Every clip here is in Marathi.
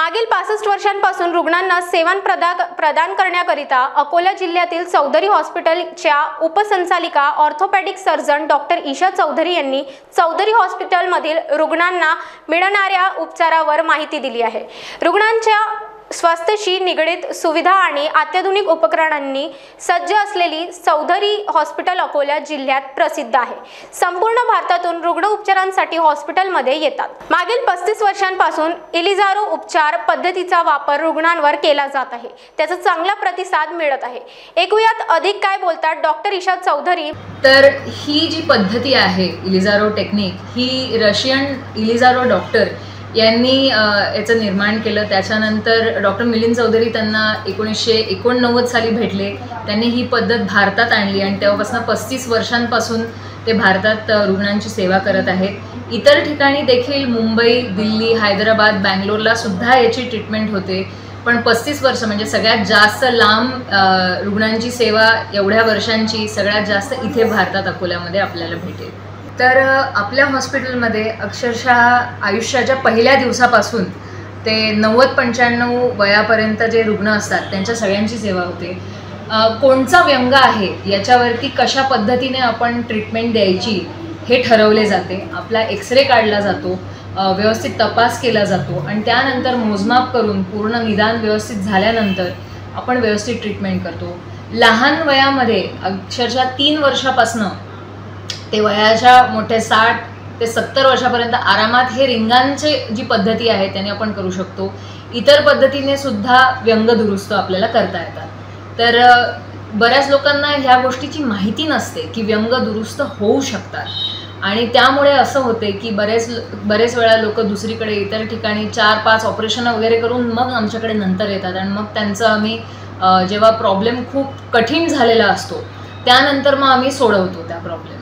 मागील 65 वर्षांपासून रुग्णांना सेवा प्रदान करण्याकरिता अकोला जिल्ह्यातील चौधरी हॉस्पिटलच्या उपसंचालिका orthopaedic surgeon doctor Isha Chaudhary यांनी चौधरी हॉस्पिटलमधील रुग्णांना मिळणाऱ्या उपचारावर माहिती दिली आहे। रुग्णांच्या स्वास्थ्याशी निगडित सुविधा आणि अत्याधुनिक उपकरणांनी सज्ज असलेली चौधरी हॉस्पिटल अकोला जिल्ह्यात प्रसिद्ध आहे। संपूर्ण भारतातून रुग्ण उपचारांसाठी हॉस्पिटलमध्ये येतात। मागील 35 वर्षांपासून इलिझारो उपचार पद्धतीचा वापर रुग्णांवर केला जात आहे। त्याचा चांगला प्रतिसाद मिळत आहे। ऐकूयात अधिक काय बोलतात डॉक्टर ईशा चौधरी। तर ही जी पद्धती आहे इलिझारो टेक्निक, ही रशियन इलिझारो डॉक्टर यांनी याचं निर्माण केलं। त्याच्यानंतर डॉक्टर मिलिंद चौधरी त्यांना 1989 साली भेटले। त्यांनी ही पद्धत भारतात आणली आणि तेव्हापासून 35 वर्षांपासून ते भारतात रुग्णांची सेवा करत आहेत। इतर ठिकाणी देखील मुंबई, दिल्ली, हैदराबाद, बँगलोरला सुद्धा याची ट्रीटमेंट होते। पण 35 वर्ष म्हणजे सगळ्यात जास्त लांब रुग्णांची सेवा एवढ्या वर्षांची सगळ्यात जास्त इथे भारतात अकोल्यामध्ये आपल्याला भेटेल। तर आपल्या हॉस्पिटलमध्ये अक्षरशः आयुष्याच्या पहिल्या दिवसापासून ते 90-95 वयापर्यंत जे रुग्ण असतात त्यांच्या सगळ्यांची सेवा होते। कोणचा व्यंग आहे याच्यावरती कशा पद्धतीने आपण ट्रीटमेंट द्यायची हे ठरवले जाते। आपला एक्सरे काढला जातो, व्यवस्थित तपास केला जातो आणि त्यानंतर मोजमाप करून पूर्ण निदान व्यवस्थित झाल्यानंतर आपण व्यवस्थित ट्रीटमेंट करतो। लहान वयामध्ये अक्षरशः 3 वर्षापासून ते वयाच्या मोठे 60 ते 70 वर्षापर्यंत आरामात हे रिंगांचे जी पद्धती आहे त्याने आपण करू शकतो। इतर पद्धतीने सुद्धा व्यंग दुरुस्त आपल्याला करता येतात। तर बऱ्याच लोकांना ह्या गोष्टीची माहिती नसते की व्यंग दुरुस्त होऊ शकतात आणि त्यामुळे असं होते की बरेच वेळा लोक दुसरीकडे इतर ठिकाणी 4-5 ऑपरेशन वगैरे करून मग आमच्याकडे नंतर येतात आणि मग त्यांचं आम्ही जेव्हा प्रॉब्लेम खूप कठीण झालेला असतो त्यानंतर मग आम्ही सोडवतो त्या प्रॉब्लेमला।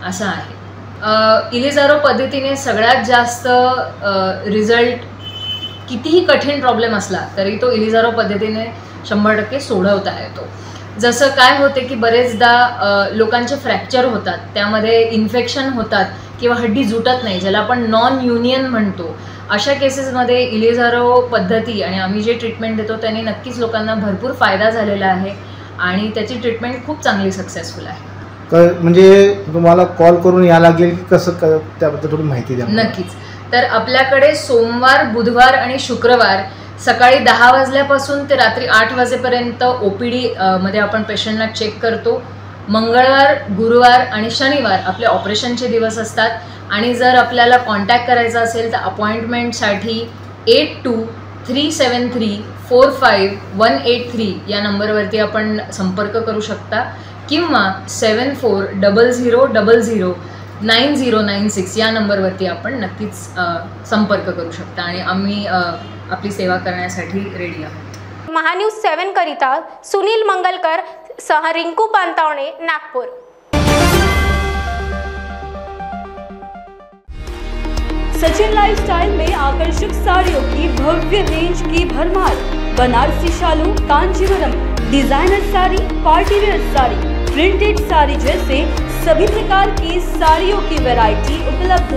असं आहे। इलिझारो पद्धतीने सगळ्यात जास्त रिझल्ट कितीही कठीण प्रॉब्लेम असला तरी तो इलिझारो पद्धतीने 100% सोडवता येतो। जसं काय होते की बरेचदा लोकांचे फ्रॅक्चर होतात, त्यामध्ये इन्फेक्शन होतात किंवा हड्डी जुटत नाही, ज्याला आपण नॉन युनियन म्हणतो। अशा केसेसमध्ये इलिझारो पद्धती आणि आम्ही जे ट्रीटमेंट देतो त्याने नक्कीच लोकांना भरपूर फायदा झालेला आहे आणि त्याची ट्रीटमेंट खूप चांगली सक्सेसफुल आहे। म्हणजे तुम्हाला कॉल करून या लागेल की कसं, त्याबद्दल थोडी माहिती द्या। नक्कीच। तर आपल्याकडे सोमवार, बुधवार आणि शुक्रवार सकाळी 10 वाजल्यापासून ते रात्री 8 वाजेपर्यंत OPD मध्ये आपण पेशंटला चेक करतो। मंगळवार, गुरुवार आणि शनिवार आपले ऑपरेशनचे दिवस असतात आणि जर आपल्याला कॉन्टॅक्ट करायचा असेल तर अपॉइंटमेंटसाठी 82-373-45-183 या नंबरवरती आपण संपर्क करू शकता किंवा 7400009096 या नंबरवरती आपण नक्कीच संपर्क करू शकता आणि आम्ही आपली सेवा करण्यासाठी रेडी आहोत। महान्यूज 7 करिता सुनील मंगलकर सह रिंकू पांतावणे, नागपूर। सचिन लाइफस्टाइल में आकर्षक साड़ियों की भव्य रेंज की भरमार। बनारसी शालू, Kanjivaram, designer sari, party wear sari, printed sari जैसे सभी प्रकार की साड़ियों की वैरायटी उपलब्ध।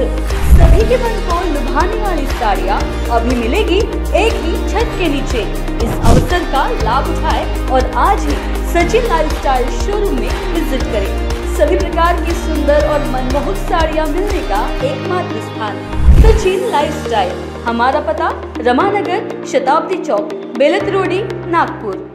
सभी के मन को लुभाने वाली साड़ियाँ अभी मिलेगी एक ही छत के नीचे। इस अवसर का लाभ उठाएं और आज ही सचिन लाइफस्टाइल शोरूम में विजिट करें। सभी प्रकार की सुंदर और मनमोहक साड़ियाँ मिलने का एकमात्र स्थान सचिन लाइफस्टाइल। हमारा पता रमानगर, शताब्दी चौक, बेलत रोडी, नागपुर।